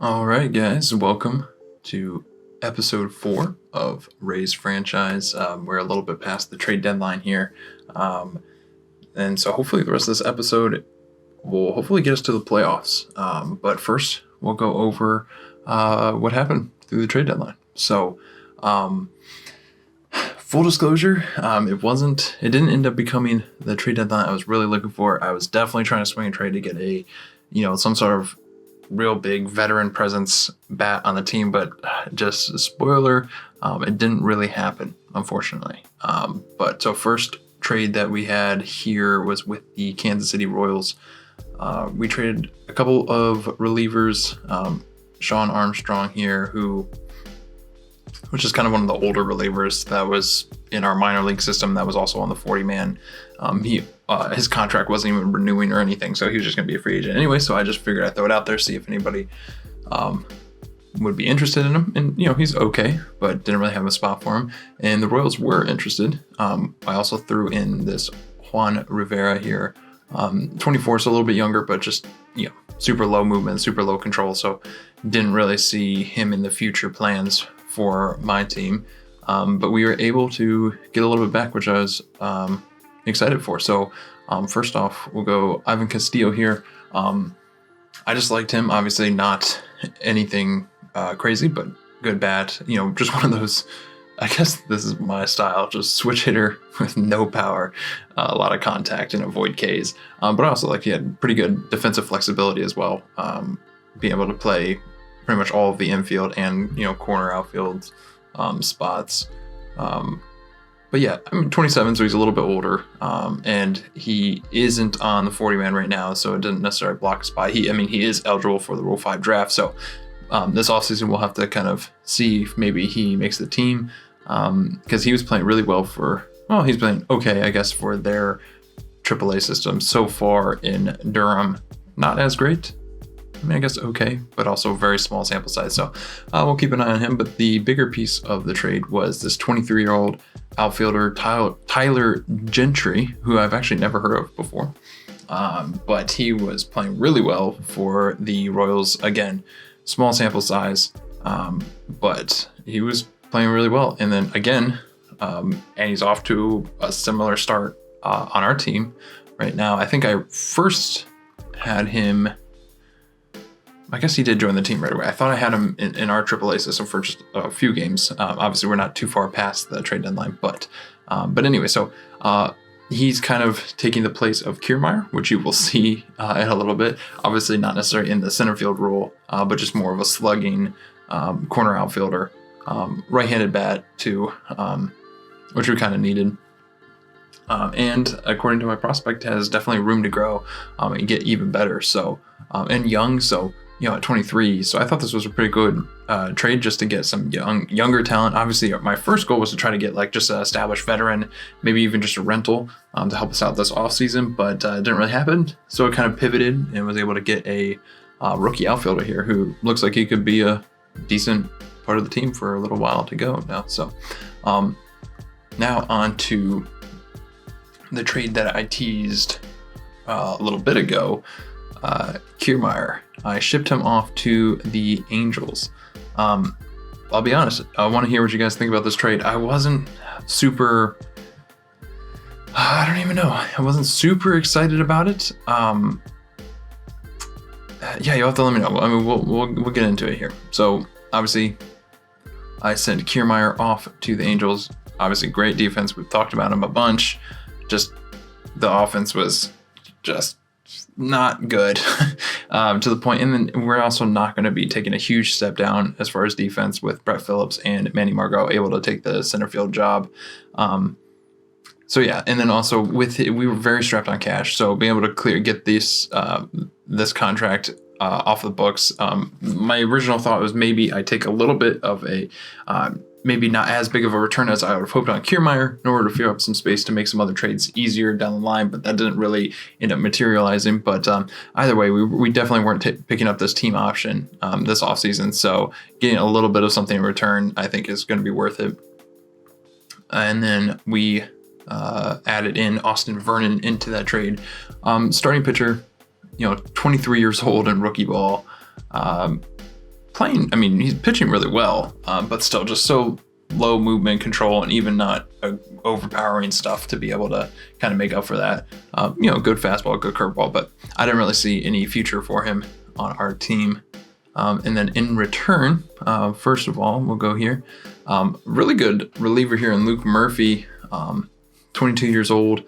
All right, guys, welcome to episode 4 of Ray's franchise. We're a little bit past the trade deadline here. And so hopefully the rest of this episode will hopefully get us to the playoffs. But first, we'll go over what happened through the trade deadline. So, full disclosure, it didn't end up becoming the trade deadline I was really looking for. I was definitely trying to swing a trade to get some sort of real big veteran presence bat on the team, but just a spoiler, it didn't really happen, unfortunately. But so first trade that we had here was with the Kansas City Royals. We traded a couple of relievers, Sean Armstrong here, which is kind of one of the older relievers that was in our minor league system that was also on the 40-man. His contract wasn't even renewing or anything, so he was just going to be a free agent anyway. So I just figured I'd throw it out there, see if anybody would be interested in him. And he's okay, but didn't really have a spot for him. And the Royals were interested. I also threw in this Juan Rivera here, 24, so a little bit younger, but just super low movement, super low control. So didn't really see him in the future plans for my team. But we were able to get a little bit back, which I was excited for. So first off, we'll go Ivan Castillo here. I just liked him. Obviously not anything crazy, but good bat. Just one of those, I guess this is my style, just switch hitter with no power, a lot of contact and avoid Ks. But I also like he had pretty good defensive flexibility as well. Being able to play pretty much all of the infield and corner outfield spots. But yeah, 27, so he's a little bit older, and he isn't on the 40-man right now, so it didn't necessarily block a spot. He is eligible for the Rule 5 draft, so this offseason we'll have to kind of see if maybe he makes the team, because he was playing really well he's playing okay, I guess, for their AAA system so far in Durham. Not as great. I guess okay, but also very small sample size. So we'll keep an eye on him. But the bigger piece of the trade was this 23-year-old outfielder, Tyler Gentry, who I've actually never heard of before. But he was playing really well for the Royals. Again, small sample size, but he was playing really well. And then again, and he's off to a similar start on our team right now. I think I first had him. I guess he did join the team right away. I thought I had him in our AAA system for just a few games. Obviously, we're not too far past the trade deadline, but anyway, so he's kind of taking the place of Kiermaier, which you will see in a little bit. Obviously, not necessarily in the center field role, but just more of a slugging corner outfielder, right-handed bat too, which we kind of needed. And according to my prospect, has definitely room to grow and get even better. So and young, so. At 23, so I thought this was a pretty good trade just to get some younger talent. Obviously, my first goal was to try to get just an established veteran, maybe even just a rental to help us out this offseason, but it didn't really happen. So I kind of pivoted and was able to get a rookie outfielder here who looks like he could be a decent part of the team for a little while to go now. So now on to the trade that I teased a little bit ago, Kiermaier. I shipped him off to the Angels. I'll be honest, I want to hear what you guys think about this trade. I wasn't super, I don't even know. I wasn't super excited about it. Yeah, you'll have to let me know. We'll get into it here. So obviously I sent Kiermaier off to the Angels. Obviously great defense. We've talked about him a bunch. Just the offense was just not good to the point. And then we're also not going to be taking a huge step down as far as defense with Brett Phillips and Manny Margot able to take the center field job. So yeah, and then also we were very strapped on cash. So being able to get this contract off the books. My original thought was maybe I take a little bit of a maybe not as big of a return as I would have hoped on Kiermaier in order to free up some space to make some other trades easier down the line, but that didn't really end up materializing. But either way, we definitely weren't picking up this team option this offseason, so getting a little bit of something in return I think is going to be worth it. And then we added in Austin Vernon into that trade. Starting pitcher, 23 years old in rookie ball. playing. I mean, he's pitching really well, but still just so low movement control and even not overpowering stuff to be able to kind of make up for that. Good fastball, good curveball, but I didn't really see any future for him on our team. And then in return, first of all, we'll go here. Really good reliever here in Luke Murphy, 22 years old.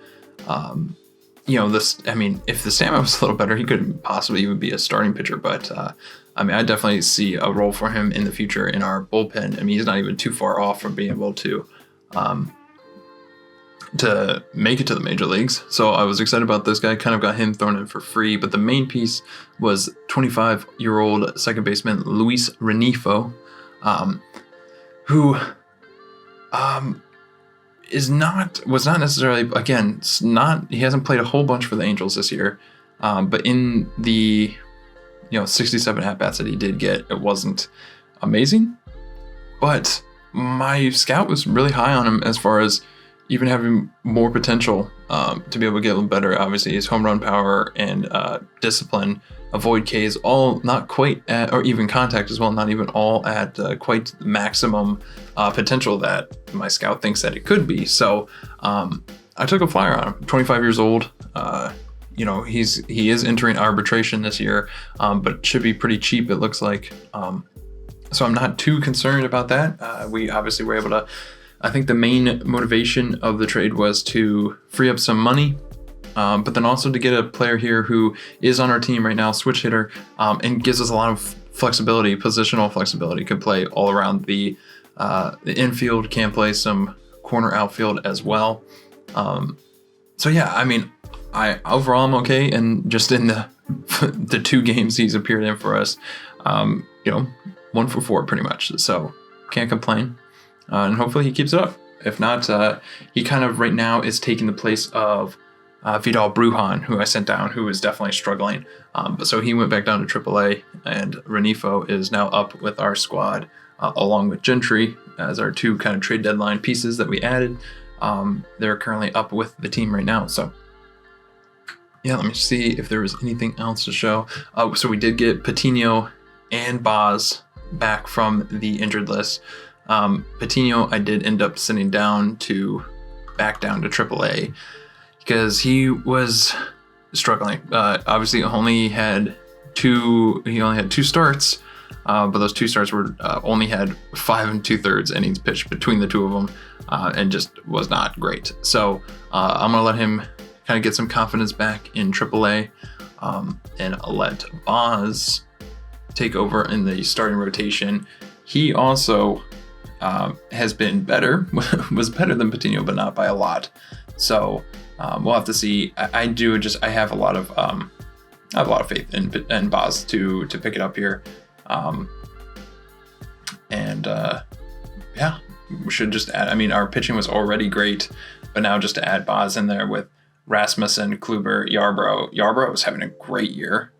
If the stamina was a little better, he could possibly even be a starting pitcher. But I definitely see a role for him in the future in our bullpen. I mean, he's not even too far off from being able to make it to the major leagues. So I was excited about this guy. Kind of got him thrown in for free. But the main piece was 25-year-old second baseman Luis Renifo, who was not necessarily, again, he hasn't played a whole bunch for the Angels this year, but in the 67 at-bats that he did get, it wasn't amazing, but my scout was really high on him as far as even having more potential to be able to get a little better. Obviously, his home run power and discipline, avoid Ks, all not quite at, or even contact as well, not even all at quite the maximum potential that my scout thinks that it could be. So I took a flyer on him. 25 years old. He is entering arbitration this year, but should be pretty cheap, it looks like. So I'm not too concerned about that. We obviously were able to. I think the main motivation of the trade was to free up some money, but then also to get a player here who is on our team right now, switch hitter, and gives us a lot of flexibility, positional flexibility. Could play all around the infield, can play some corner outfield as well. So yeah, overall I'm okay, and just in the 2 games he's appeared in for us, 1 for 4 pretty much. So can't complain. And hopefully he keeps it up. If not, he kind of right now is taking the place of Vidal Brujan, who I sent down, who is definitely struggling. But so he went back down to AAA, and Renifo is now up with our squad, along with Gentry as our 2 kind of trade deadline pieces that we added. They're currently up with the team right now. So yeah, let me see if there was anything else to show. So we did get Patino and Boz back from the injured list. Patino, I did end up sending back down to AAA because he was struggling. Obviously, he only had 2 starts, but those 2 starts were only had 5 2/3 innings pitched between the 2 of them, and just was not great. So I'm gonna let him kind of get some confidence back in AAA, and let Boz take over in the starting rotation. He also has been better, was better than Patino, but not by a lot. So we'll have to see. I have a lot of faith in Boz to pick it up here. We should just add. Our pitching was already great, but now just to add Boz in there with Rasmussen, Kluber, Yarbrough. Yarbrough was having a great year.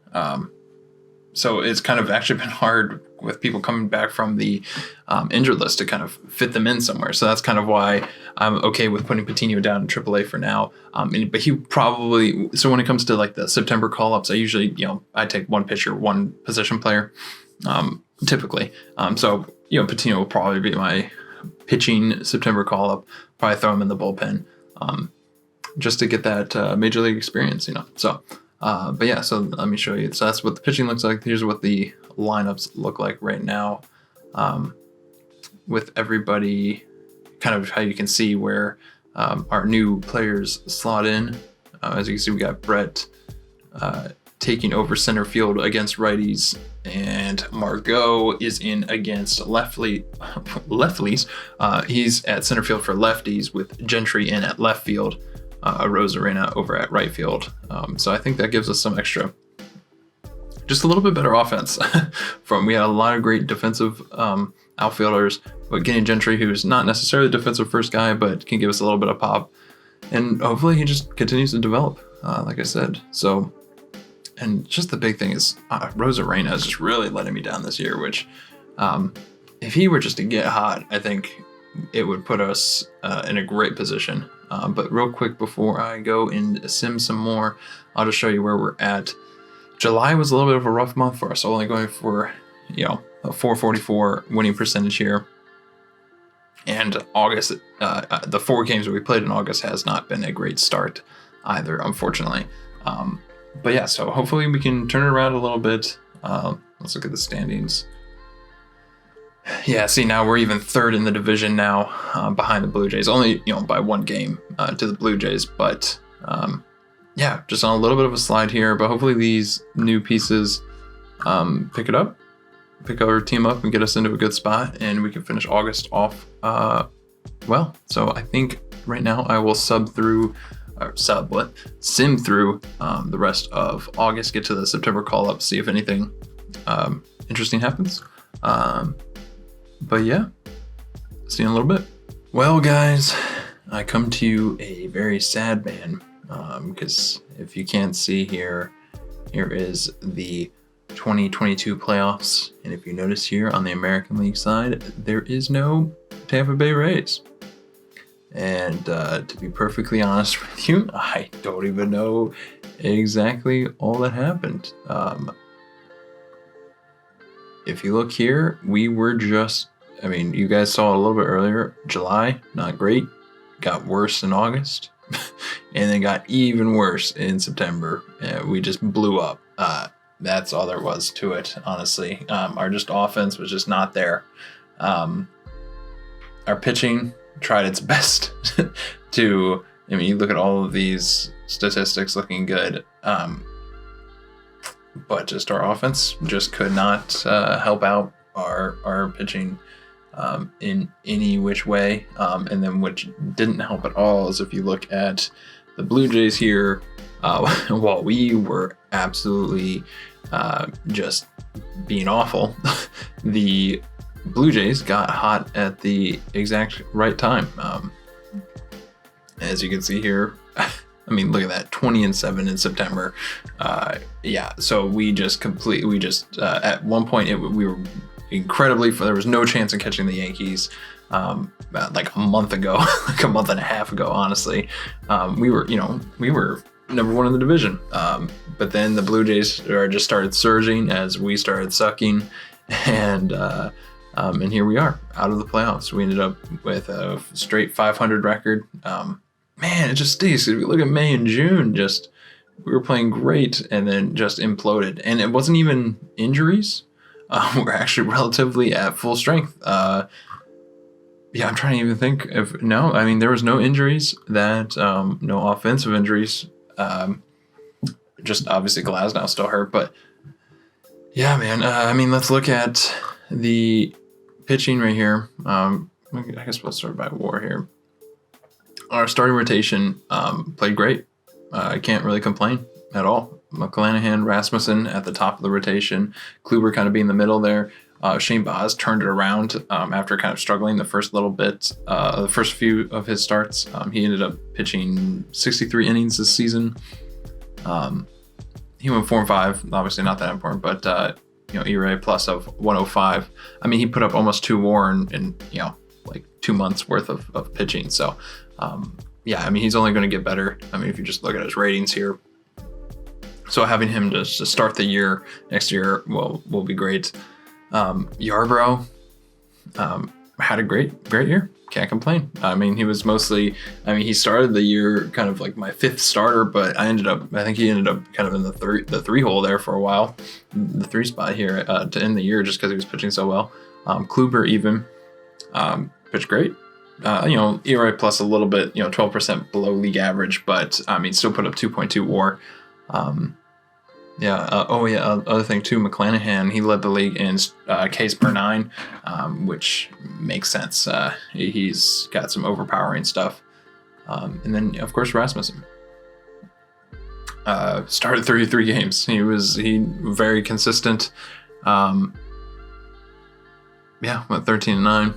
So it's kind of actually been hard with people coming back from the injured list to kind of fit them in somewhere. So that's kind of why I'm okay with putting Patino down in AAA for now. But he probably, so when it comes to like the September call-ups, I usually, I take 1 pitcher, 1 position player, typically. So Patino will probably be my pitching September call-up. Probably throw him in the bullpen, just to get that major league experience, So. But yeah, so let me show you. So that's what the pitching looks like. Here's what the lineups look like right now, with everybody, kind of how you can see where our new players slot in. As you can see, we got Brett taking over center field against righties, and Margot is in against lefties. He's at center field for lefties, with Gentry in at left field. Rosarena over at right field. So I think that gives us some extra, just a little bit better offense. We had a lot of great defensive outfielders, but getting Gentry, who's not necessarily a defensive first guy, but can give us a little bit of pop. And hopefully he just continues to develop, like I said. So, and just the big thing is Rosarena is just really letting me down this year, which if he were just to get hot, I think it would put us in a great position. But real quick before I go and sim some more, I'll just show you where we're at. July was a little bit of a rough month for us, only going for a 444 winning percentage here. And August, the 4 games that we played in August has not been a great start either, unfortunately. But yeah, so hopefully we can turn it around a little bit. Let's look at the standings. Yeah, see, now we're even 3rd in the division now, behind the Blue Jays, only by 1 game to the Blue Jays. But yeah, just on a little bit of a slide here. But hopefully these new pieces pick our team up and get us into a good spot, and we can finish August off well. So I think right now I will sim through the rest of August, get to the September call up, see if anything interesting happens. But yeah, see you in a little bit. Well, guys, I come to you a very sad man, because if you can't see here is the 2022 playoffs, and if you notice here on the American League side, there is no Tampa Bay Rays. And to be perfectly honest with you, I don't even know exactly all that happened. If you look here, we were you guys saw it a little bit earlier. July, not great. Got worse in August. And then got even worse in September. We just blew up. That's all there was to it, honestly. Our offense was just not there. Our pitching tried its best to, you look at all of these statistics looking good, but just our offense just could not help out our pitching in any which way. And then which didn't help at all is if you look at the Blue Jays here, while we were absolutely just being awful, the Blue Jays got hot at the exact right time. As you can see here, look at that, 20-7 in September. Yeah, so we just at one point we were incredibly, there was no chance of catching the Yankees. Like a month ago, like a month and a half ago, honestly, we were number 1 in the division. But then the Blue Jays just started surging as we started sucking, and here we are out of the playoffs. We ended up with a straight 500 record. Man, it just stinks. If you look at May and June, we were playing great and then just imploded. And it wasn't even injuries. We're actually relatively at full strength. Yeah, I'm trying to even think if there was no injuries, no offensive injuries. Just obviously Glasnow still hurt, but yeah, man. Let's look at the pitching right here. I guess we'll start by WAR here. Our starting rotation played great. I can't really complain at all. McClanahan, Rasmussen at the top of the rotation. Kluber kind of being in the middle there. Shane Baz turned it around after kind of struggling the first little bit, the first few of his starts. He ended up pitching 63 innings this season. He went 4-5, obviously not that important, but ERA plus of 105. He put up almost 2 WAR in like 2 months worth of pitching. So yeah, he's only going to get better. If you just look at his ratings here. So having him to start the year next year will be great. Yarbrough had a great year. Can't complain. He was mostly, he started the year kind of like my 5th starter, but I think he ended up kind of in the 3 hole there for a while, the 3 spot here to end the year just because he was pitching so well. Kluber even pitched great. ERA plus a little bit, 12% below league average, but still put up 2.2 WAR. Other thing too, McClanahan, he led the league in Ks per 9, which makes sense. He's got some overpowering stuff. And then, of course, Rasmussen. Started 33 games. He very consistent. Went 13-9.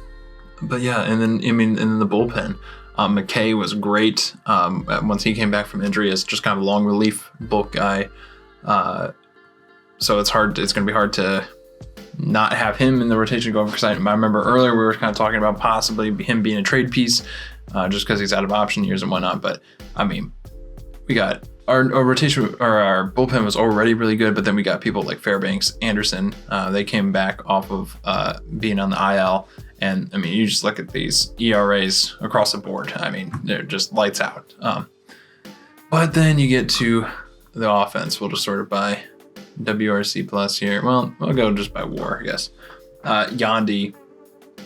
But yeah, and then in the bullpen, McKay was great. Once he came back from injury as just kind of a long relief bulk guy. So it's going to be hard to not have him in the rotation going, because I remember earlier we were kind of talking about possibly him being a trade piece, just because he's out of option years and whatnot. But we got our rotation or our bullpen was already really good, but then we got people like Fairbanks, Anderson. They came back off of being on the IL, and I mean, you just look at these ERAs across the board. I mean, they're just lights out. But then you get to the offense. We'll just sort it by WRC plus here. Well, I'll go just by WAR, I guess. Yandy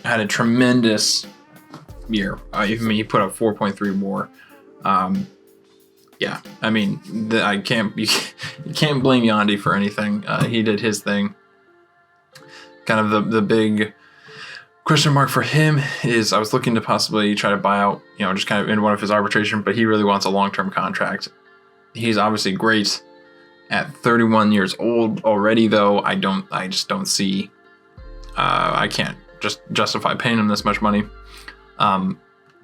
had a tremendous year. I mean, he put up 4.3 WAR. Yeah, I mean, you can't blame Yandy for anything. He did his thing. Kind of the big question mark for him is I was looking to possibly try to buy out, just kind of in one of his arbitration, but he really wants a long-term contract. He's obviously great at 31 years old already, though. I just don't see. I can't just justify paying him this much money.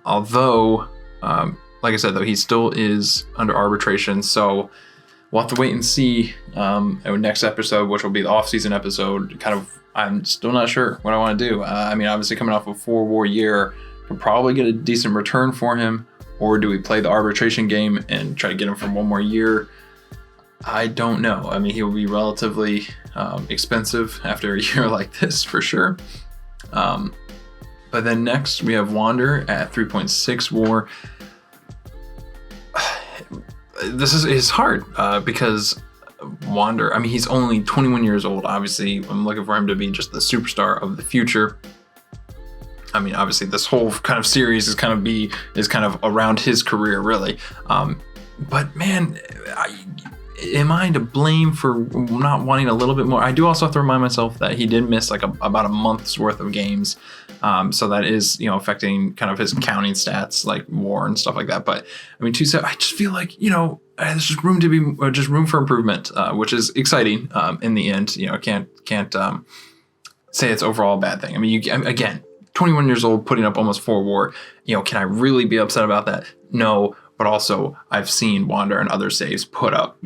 Although. Like I said, though, he still is under arbitration, so we'll have to wait and see next episode, which will be the off-season episode. I'm still not sure what I want to do. I mean, obviously coming off a 4 WAR year, could probably get a decent return for him, or do we play the arbitration game and try to get him for 1 more year? I don't know. I mean, he will be relatively expensive after a year like this, for sure. But then next, we have Wander at 3.6 WAR. This is hard because Wander, I mean, he's only 21 years old. Obviously, I'm looking for him to be just the superstar of the future. I mean, obviously, this whole kind of series is kind of around his career, really. But man, am I to blame for not wanting a little bit more? I do also have to remind myself that he did miss like about a month's worth of games. So that is, affecting kind of his counting stats like WAR and stuff like that. But I mean, I just feel like, there's just room for improvement, which is exciting. In the end, can't say it's overall a bad thing. I mean, again, 21 years old, putting up almost 4 WAR, can I really be upset about that? No, but also I've seen Wander and other saves put up,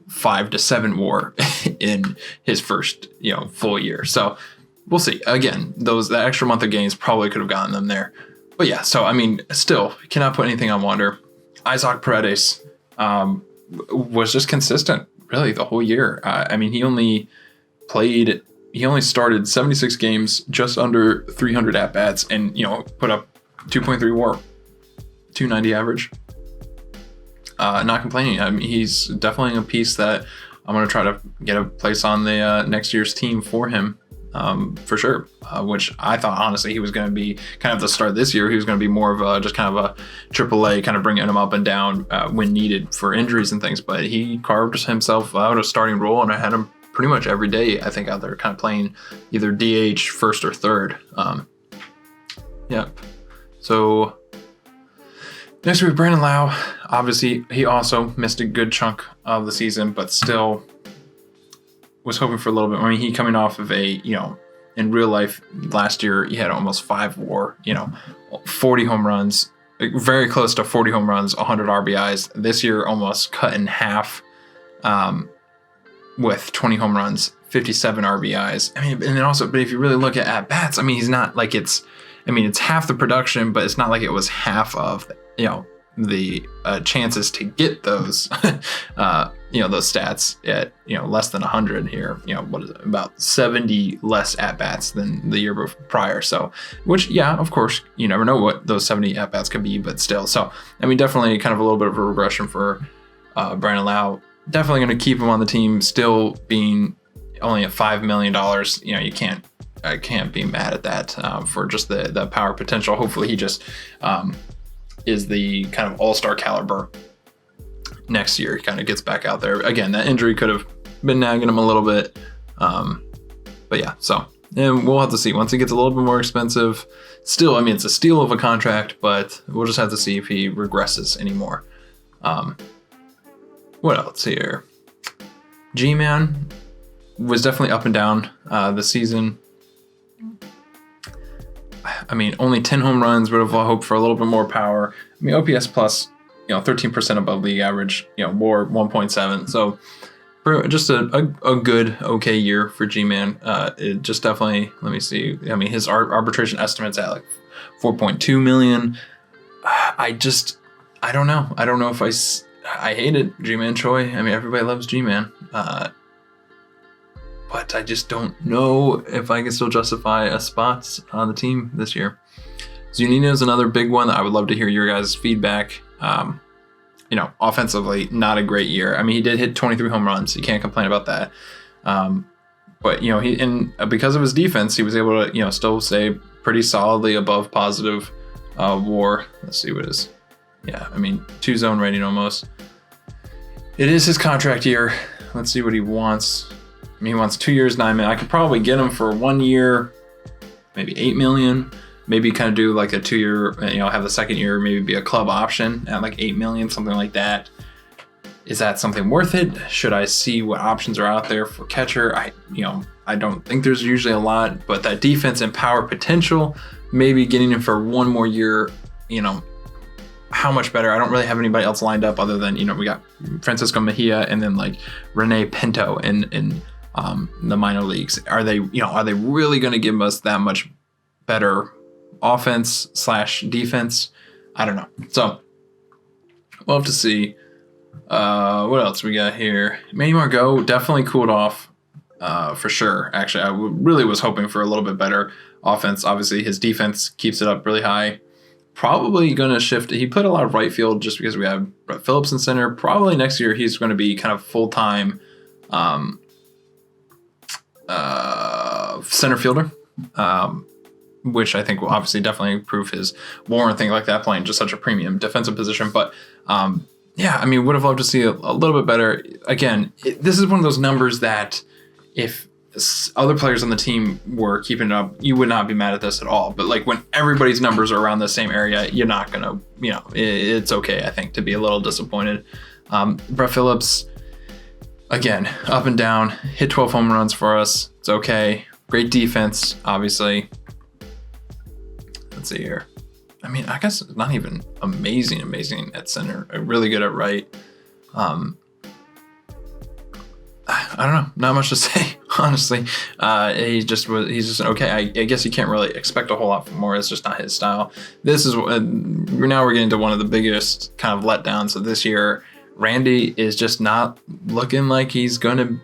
5 to 7 WAR in his first, full year. So we'll see. Again, that extra month of games probably could have gotten them there. But yeah, so I mean, still cannot put anything on Wander. Isaac Paredes was just consistent really the whole year. I mean, he only started 76 games, just under 300 at-bats, and, put up 2.3 WAR, 290 average. Not complaining. I mean, he's definitely a piece that I'm going to try to get a place on the next year's team for him. For sure, which I thought honestly he was going to be kind of the start this year. He was going to be more of just kind of a AAA, kind of bringing him up and down when needed for injuries and things. But he carved himself out a starting role, and I had him pretty much every day, I think, out there kind of playing either DH, first or third. Yep. So next we have Brandon Lau. Obviously, he also missed a good chunk of the season, but still was hoping for a little bit. I mean, he coming off of in real life last year, he had almost 5 WAR, 40 home runs, very close to 40 home runs, 100 RBIs. This year, almost cut in half with 20 home runs, 57 RBIs. I mean, and then also, but if you really look at bats, I mean, he's not like it's half the production, but it's not like it was half of, the chances to get those, those stats at, less than 100 here, what is it, about 70 less at-bats than the year prior. So, which, yeah, of course, you never know what those 70 at-bats could be, but still. So, I mean, definitely kind of a little bit of a regression for Brandon Lau. Definitely going to keep him on the team, still being only at $5 million. I can't be mad at that for just the power potential. Hopefully he just is the kind of all-star caliber next year. He kind of gets back out there. Again, that injury could have been nagging him a little bit. But yeah, so and we'll have to see. Once he gets a little bit more expensive, still, I mean, it's a steal of a contract, but we'll just have to see if he regresses anymore. What else here? G-Man was definitely up and down this season. I mean, only 10 home runs, would have hoped for a little bit more power. I mean, OPS plus, 13% above league average, WAR 1.7. So just a good, okay year for G-Man. It just definitely, let me see. I mean, his arbitration estimates at like 4.2 million. I don't know. I don't know if I hate it, G-Man Choi. I mean, everybody loves G-Man. But I just don't know if I can still justify a spot on the team this year. Zunino is another big one. I would love to hear your guys' feedback. Offensively, not a great year. I mean, he did hit 23 home runs. You can't complain about that. But because of his defense, he was able to, still stay pretty solidly above positive WAR. Let's see what it is. Yeah, I mean, 2-zone rating almost. It is his contract year. Let's see what he wants. I mean, he wants 2 years, $9 million. I could probably get him for 1 year, maybe $8 million. Maybe kind of do like a 2 year, have the second year maybe be a club option at like $8 million, something like that. Is that something worth it? Should I see what options are out there for catcher? I don't think there's usually a lot, but that defense and power potential, maybe getting him for 1 more year, how much better? I don't really have anybody else lined up other than, we got Francisco Mejia and then like Rene Pinto in the minor leagues. Are they really going to give us that much better offense / defense? I don't know. So we'll have to see. What else we got here? Manny Margot definitely cooled off for sure. Actually, I really was hoping for a little bit better offense. Obviously, his defense keeps it up really high. Probably going to shift. He played a lot of right field just because we have Brett Phillips in center. Probably next year he's going to be kind of full-time center fielder, which I think will obviously definitely improve his WAR and things like that, playing just such a premium defensive position. But yeah, I mean, would have loved to see a little bit better. Again, this is one of those numbers that if other players on the team were keeping it up, you would not be mad at this at all. But like when everybody's numbers are around the same area, you're not going to, it's okay, I think, to be a little disappointed. Brett Phillips, again, up and down, hit 12 home runs for us. It's okay. Great defense, obviously. Let's see here. I mean, I guess not even amazing at center. Really good at right. I don't know. Not much to say, honestly. He's just okay. I guess you can't really expect a whole lot more. It's just not his style. This is now we're getting to one of the biggest kind of letdowns of this year. Randy is just not looking like he's going to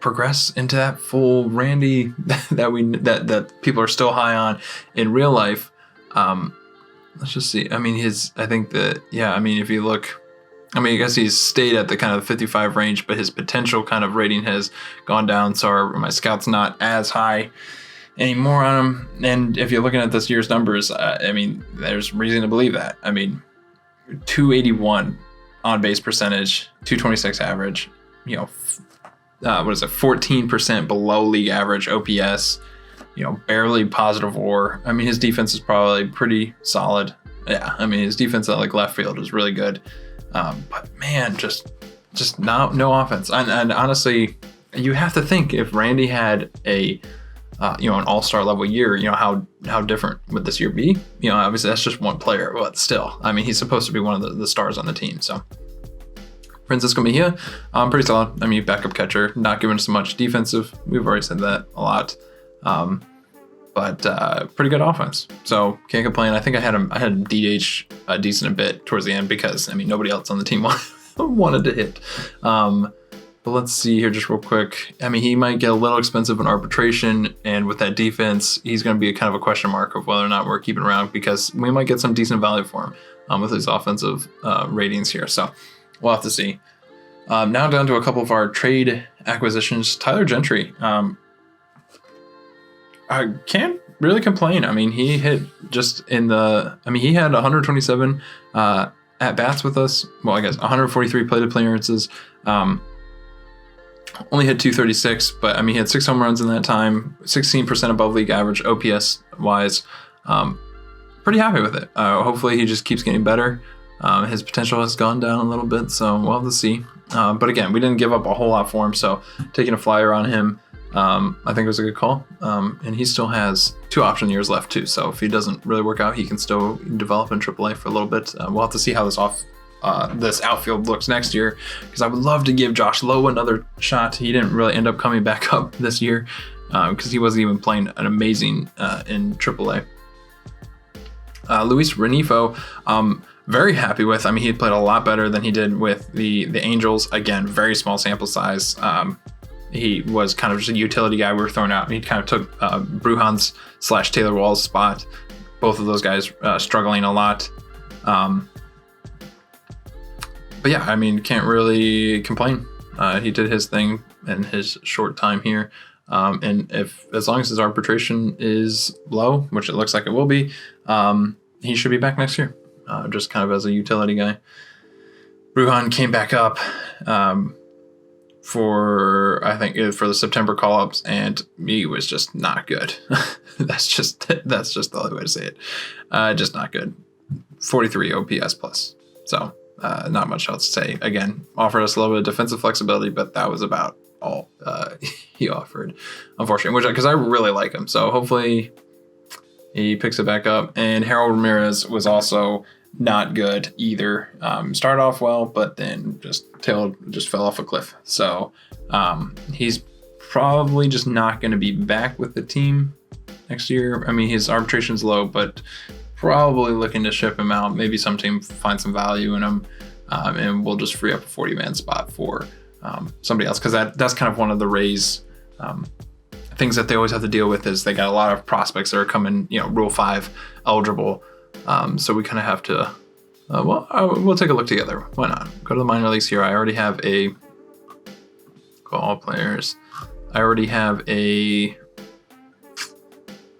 progress into that full Randy that people are still high on in real life. Let's just see. I mean, if you look, I guess he's stayed at the kind of 55 range, but his potential kind of rating has gone down. So my scout's not as high anymore on him. And if you're looking at this year's numbers, there's reason to believe that. 281 on base percentage, 226 average, 14% below league average OPS, barely positive WAR. His defense is probably pretty solid. Yeah, his defense at like left field is really good. But man, just no offense. And honestly, you have to think if Randy had an all-star level year, how different would this year be? Obviously that's just one player, but still, he's supposed to be one of the stars on the team. So Francisco Mejia, pretty solid. Backup catcher, not giving us much defensive. We've already said that a lot. But pretty good offense. So can't complain. I think I had DH decent a bit towards the end because nobody else on the team wanted to hit. But let's see here just real quick. He might get a little expensive in arbitration, and with that defense, he's going to be a kind of a question mark of whether or not we're keeping around because we might get some decent value for him with his offensive ratings here. So we'll have to see. Now down to a couple of our trade acquisitions. Tyler Gentry. I can't really complain. He hit just in the. He had 127 at bats with us. Well, I guess 143 plate appearances. Only hit 236, but he had 6 home runs in that time. 16% above league average OPS wise. Pretty happy with it. Hopefully he just keeps getting better. His potential has gone down a little bit, so we'll have to see. But again, we didn't give up a whole lot for him, so taking a flyer on him. I think it was a good call. And he still has 2 option years left too. So if he doesn't really work out, he can still develop in AAA for a little bit. We'll have to see how this outfield looks next year, because I would love to give Josh Lowe another shot. He didn't really end up coming back up this year because he wasn't even playing an amazing in AAA. Luis Renifo, very happy with. I mean, he played a lot better than he did with the Angels. Again, very small sample size. He was kind of just a utility guy we were throwing out. He kind of took Brujan's / Taylor Wall's spot. Both of those guys struggling a lot. But yeah, I mean, can't really complain. He did his thing in his short time here. And as long as his arbitration is low, which it looks like it will be, he should be back next year, just kind of as a utility guy. Brujan came back up for the September call-ups, and he was just not good. that's just the only way to say it. Just not good. 43 OPS plus. So not much else to say. Again, offered us a little bit of defensive flexibility, but that was about all he offered, unfortunately, because I really like him. So hopefully he picks it back up. And Harold Ramirez was also not good either. Started off well, but then just fell off a cliff. So he's probably just not going to be back with the team next year. I mean, his arbitration's low, but probably looking to ship him out. Maybe some team finds some value in him, and we'll just free up a 40-man spot for somebody else, because that's kind of one of the Rays things that they always have to deal with is they got a lot of prospects that are coming, Rule 5 eligible. So we kind of have to, we'll take a look together. Why not? Go to the minor leagues here. I already have go all players. I already have a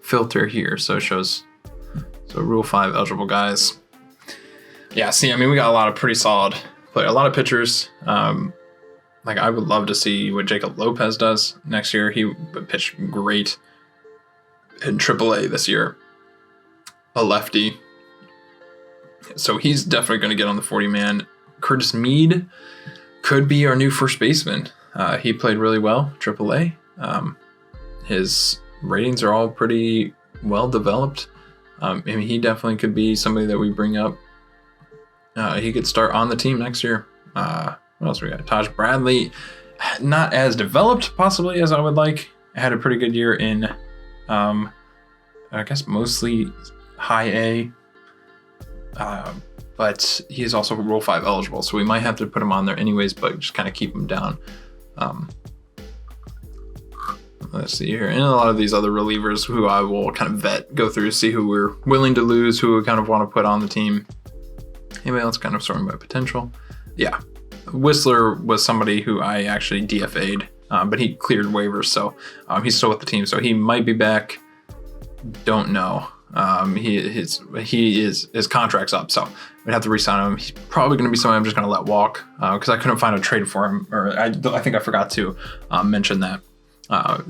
filter here. So it shows, Rule 5 eligible guys. Yeah, see, I mean, we got a lot of pretty solid players, a lot of pitchers. Like, I would love to see what Jacob Lopez does next year. He pitched great in AAA this year. A lefty. So he's definitely going to get on the 40-man. Curtis Mead could be our new first baseman. He played really well, AAA. His ratings are all pretty well developed. I mean, he definitely could be somebody that we bring up. He could start on the team next year. What else we got? Taj Bradley, not as developed possibly as I would like. Had a pretty good year in, I guess mostly high A. But he is also Rule 5 eligible, so we might have to put him on there anyways, but just kind of keep him down. Let's see here. And a lot of these other relievers who I will kind of go through, see who we're willing to lose, who we kind of want to put on the team. Anybody else kind of sorting by potential? Yeah. Whistler was somebody who I actually DFA'd, but he cleared waivers, so he's still with the team. So he might be back. Don't know. His contract's up, so we'd have to re-sign him. He's probably going to be somebody I'm just going to let walk because I couldn't find a trade for him, or I think I forgot to mention that.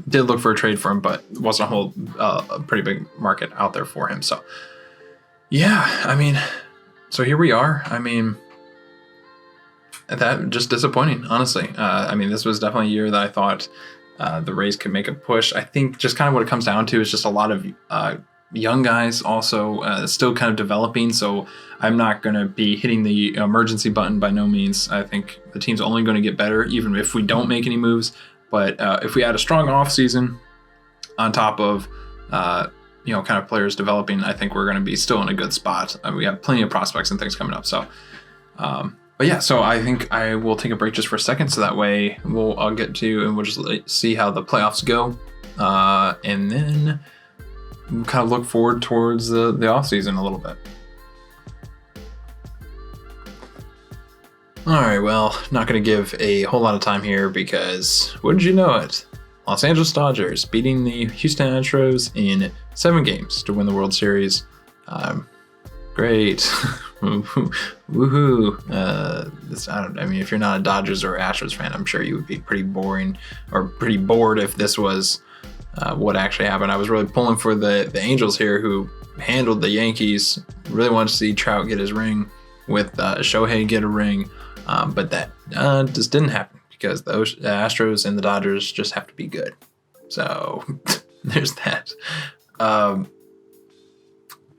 Did look for a trade for him, but wasn't a pretty big market out there for him. So yeah, I mean, so here we are. I mean, that just disappointing, honestly. I mean, this was definitely a year that I thought the Rays could make a push. I think just kind of what it comes down to is just a lot of young guys also still kind of developing. So I'm not going to be hitting the emergency button by no means. I think the team's only going to get better, even if we don't make any moves. But if we add a strong offseason on top of, kind of players developing, I think we're going to be still in a good spot. We have plenty of prospects and things coming up. So, but yeah, so I think I will take a break just for a second. So that way I'll get to, and we'll just see how the playoffs go. And then we'll kind of look forward towards the offseason a little bit. All right, well, not going to give a whole lot of time here because, wouldn't you know it, Los Angeles Dodgers beating the Houston Astros in 7 games to win the World Series. Great. Woohoo. I mean, if you're not a Dodgers or Astros fan, I'm sure you would be pretty boring or pretty bored if this was what actually happened. I was really pulling for the Angels here, who handled the Yankees. Really wanted to see Trout get his ring, with Shohei get a ring. But that just didn't happen because the Astros and the Dodgers just have to be good. So there's that.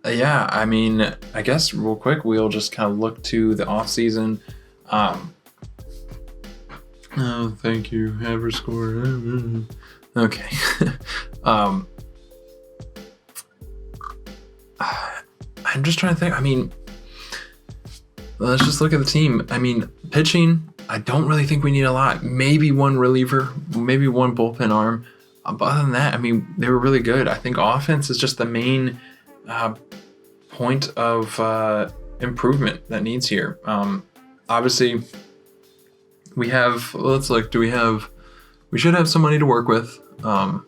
Yeah, I mean, I guess real quick, we'll just kind of look to the offseason. Oh, thank you. Ever score. Okay. I'm just trying to think. I mean, let's just look at the team. I mean, pitching, I don't really think we need a lot. Maybe one reliever, maybe one bullpen arm. But other than that, I mean, they were really good. I think offense is just the main point of improvement that needs here. Obviously, we have, let's look, we should have some money to work with. What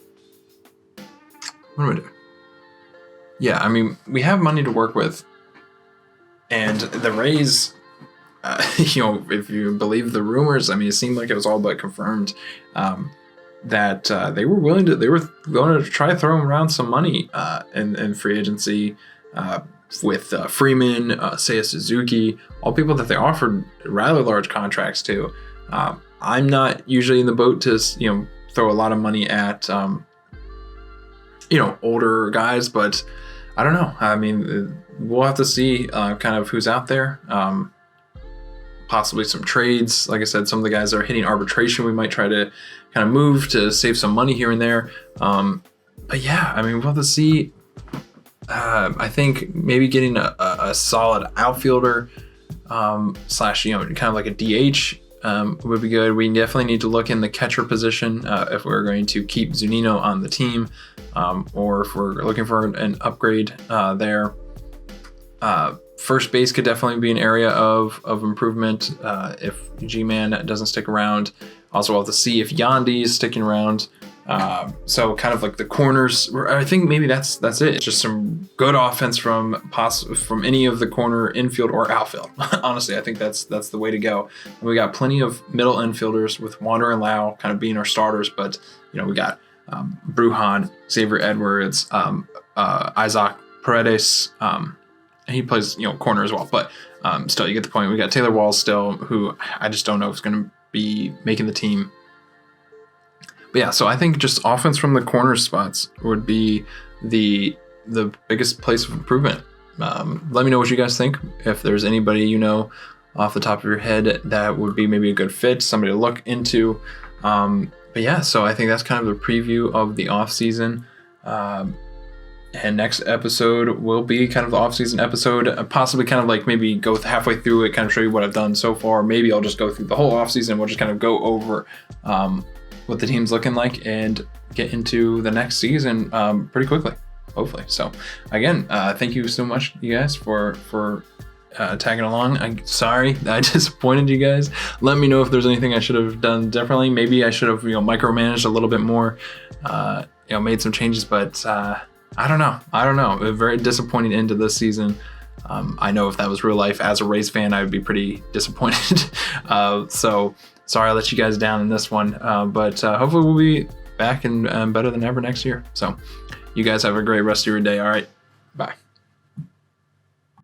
do we do? Yeah, I mean, we have money to work with. And the Rays, you know, if you believe the rumors, I mean, it seemed like it was all but confirmed that they were going to try to throw around some money in free agency with Freeman, Seiya Suzuki, all people that they offered rather large contracts to. I'm not usually in the boat to, you know, throw a lot of money at, you know, older guys, but I don't know. I mean, we'll have to see kind of who's out there. Possibly some trades. Like I said, some of the guys that are hitting arbitration, we might try to kind of move to save some money here and there. But yeah, I mean, we'll have to see. I think maybe getting a solid outfielder slash, you know, kind of like a DH would be good. We definitely need to look in the catcher position if we're going to keep Zunino on the team, or if we're looking for an upgrade there. First base could definitely be an area of improvement if G-Man doesn't stick around. Also, we'll have to see if Yandy is sticking around. So kind of like the corners, I think maybe that's it. It's just some good offense from any of the corner, infield or outfield. Honestly, I think that's the way to go. And we got plenty of middle infielders with Wander and Lau kind of being our starters, but you know, we got Brujan, Xavier Edwards, Isaac Paredes. He plays, you know, corner as well, but still, you get the point. We got Taylor Walls still, who I just don't know if he's going to be making the team. But yeah, so I think just offense from the corner spots would be the biggest place of improvement. Let me know what you guys think. If there's anybody you know off the top of your head that would be maybe a good fit, somebody to look into. But yeah, so I think that's kind of the preview of the off season. And next episode will be kind of the off-season episode, possibly kind of like maybe go halfway through it, kind of show you what I've done so far. Maybe I'll just go through the whole off-season. We'll just kind of go over what the team's looking like and get into the next season pretty quickly, hopefully. So again, thank you so much, you guys, for tagging along. I'm sorry I disappointed you guys. Let me know if there's anything I should have done differently. Maybe I should have, you know, micromanaged a little bit more, you know, made some changes, but I don't know. A very disappointing end to this season. I know if that was real life as a Rays fan, I would be pretty disappointed. So sorry I let you guys down in this one. But hopefully we'll be back and better than ever next year. So you guys have a great rest of your day. All right. Bye.